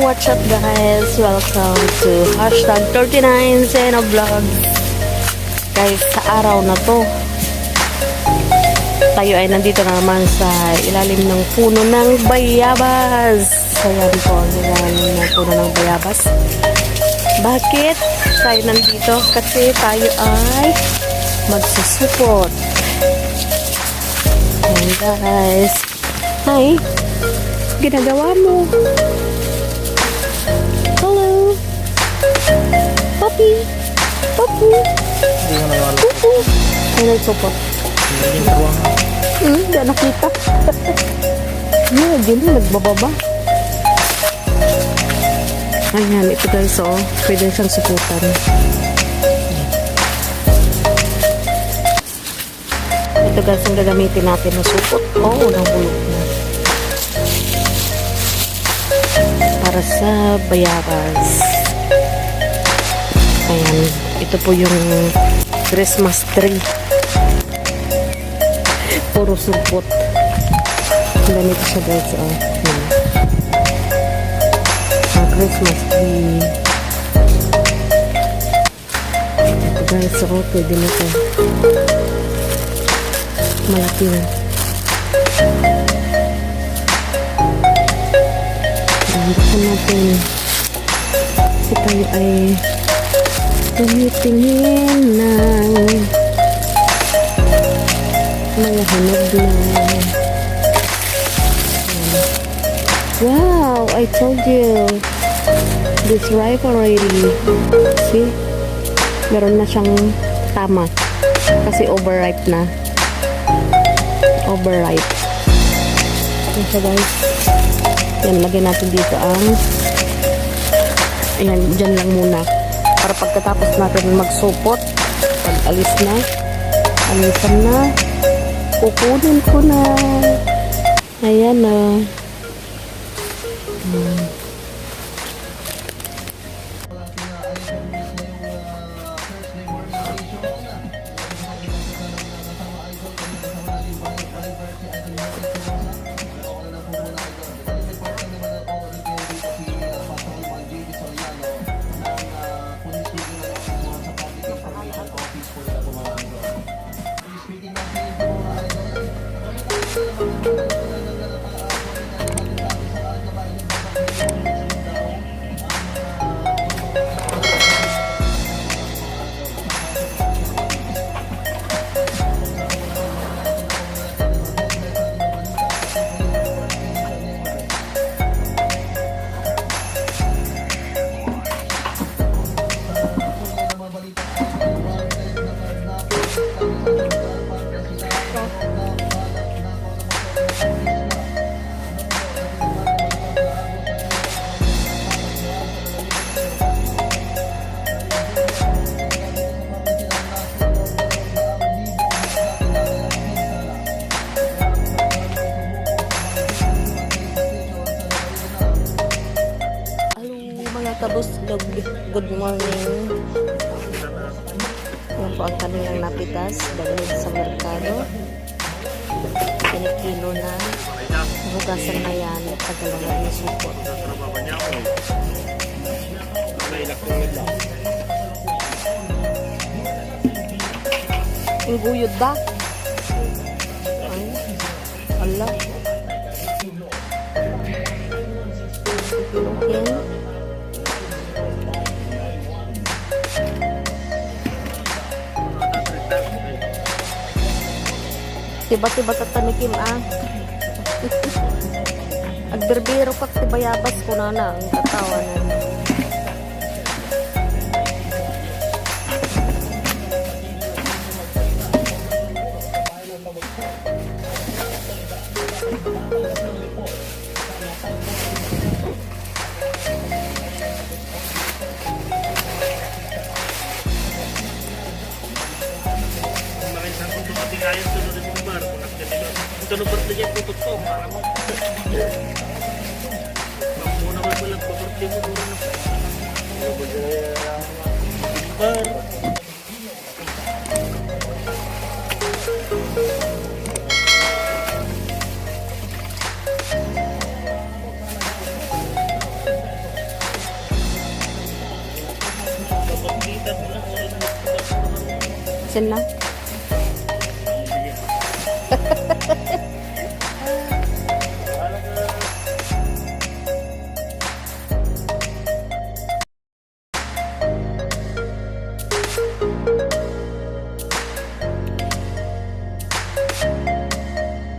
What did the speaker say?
what's up guys? Welcome to hashtag 39 Zeno Vlog. Guys, sa araw na to, tayo ay nandito na naman sa ilalim ng puno ng bayabas. Ayan po, ilalim ng puno ng bayabas. Bakit tayo nandito? Kasi tayo ay magsusupot. Ayan guys. Hi! Ginagawa mo? Hello? Papi? Papu? Pupu? Ay, nagsupot. Hindi nakita. Hindi nagbababa. Ayan, ito guys, oh. Pwede siyang suputan. Ito guys, ang gagamitin natin na supot. Oo, nahulog na. Para sa bayabas. Ayan, ito po yung Christmas tree. Puro supot. Ganito siya guys, oh. Ayan. Christmas tree. Ito guys, oh, pwede na ito. Malaki na. Buksan natin. Kasi tayo ay tumitingin ng mga hanag na. Wow! I told you. This ripe already. See? Meron na siyang tama. Kasi overripe na. Overripe. Yan siya guys. Yan, lagyan natin dito ang ayan, dyan lang muna. Para pagkatapos natin magsupot, pag alis na, alisan na, kukunin ko na. Ayan na. Kabuslog, good morning. Yan po ang kanilang napitas dahil sa merkado. Kinikilo na. Hugasan na yan at tagalangan yung supot. Ang guyod ba? Ay, ala. Okay. Tiba-tiba tatanikim ah. Agberbero kak tibayabas ko na ang katawanan. Ito na ba't na putot ko? Para mo. Muna ko lang putot mo. Bar. Kita mo lang. Sin lang.